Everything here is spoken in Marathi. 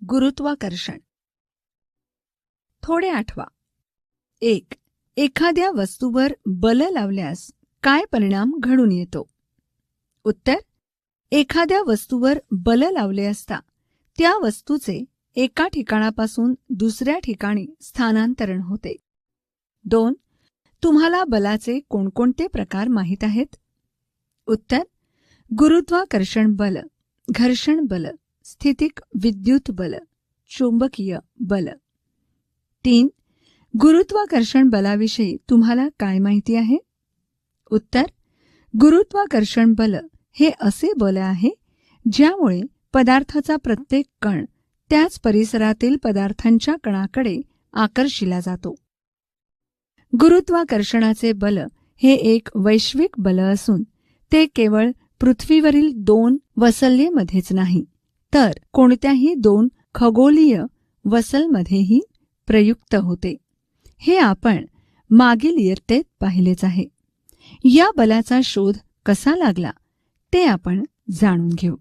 गुरुत्वाकर्षण. थोडे आठवा. 1. एखाद्या वस्तूवर बल लावल्यास काय परिणाम घडून येतो? उत्तर: एखाद्या वस्तूवर बल लावले असता त्या वस्तूचे एका ठिकाणापासून दुसऱ्या ठिकाणी स्थानांतरण होते. 2. तुम्हाला बलाचे कोणकोणते प्रकार माहीत आहेत? उत्तर: गुरुत्वाकर्षण बल, घर्षण बल, स्थितिक विद्युत बल, चुंबकीय बल. 3. गुरुत्वाकर्षण बलाविषयी तुम्हाला काय माहिती आहे? उत्तर: गुरुत्वाकर्षण बल हे असे बल आहे ज्यामुळे पदार्थाचा प्रत्येक कण त्याच परिसरातील पदार्थांच्या कणाकडे आकर्षिला जातो. गुरुत्वाकर्षणाचे बल हे एक वैश्विक बल असून ते केवळ पृथ्वीवरील 2 वसलेमध्येच नाही, तर कोणत्याही 2 खगोलीय वसलमध्येही प्रयुक्त होते. हे आपण मागील इयत्तेत पाहिलेच आहे. या बलाचा शोध कसा लागला ते आपण जाणून घेऊ.